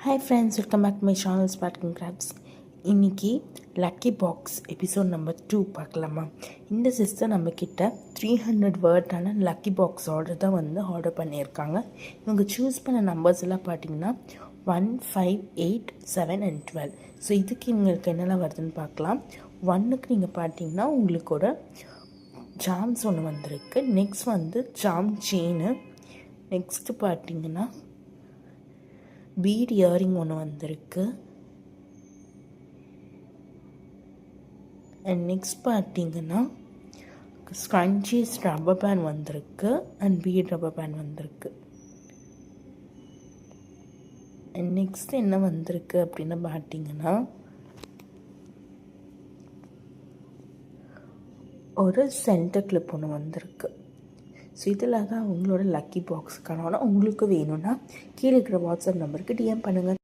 Hi friends, welcome back to my channel sparking crafts. இன்றைக்கி lucky box episode number 2 பார்க்கலாமா? இந்த sister நம்மக்கிட்ட 300 வேர்டான லக்கி பாக்ஸ் ஆர்டர் தான் ஆர்டர் பண்ணியிருக்காங்க. இவங்க சூஸ் பண்ண நம்பர்ஸ் எல்லாம் பார்த்தீங்கன்னா 1, 5, 8, 7 and 12. ஸோ இதுக்கு இவங்களுக்கு என்னெல்லாம் வருதுன்னு பார்க்கலாம். 1க்கு நீங்கள் பார்த்தீங்கன்னா உங்களுக்கு ஒரு ஜாம்ஸ் ஒன்று வந்திருக்கு. Next jam chain. நெக்ஸ்ட்டு பார்த்தீங்கன்னா பீட் இயரிங் ஒன்று வந்திருக்கு. அண்ட் நெக்ஸ்ட் பார்த்தீங்கன்னா ஸ்க்ரன்ச்சீஸ் ரப்பர் பேண்ட் வந்திருக்கு அண்ட் பீட் ரப்பர் பேண்ட் வந்திருக்கு. அண்ட் நெக்ஸ்ட் என்ன வந்திருக்கு அப்படின்னு பார்த்தீங்கன்னா ஒரு சென்டர் கிளிப் ஒன்று வந்திருக்கு. ஸோ இதில் தான் உங்களோட லக்கி பாக்ஸுக்கான உங்களுக்கு வேணும்னா கீழே இருக்கிற வாட்ஸ்அப் நம்பருக்கு டிஎம் பண்ணுங்கள்.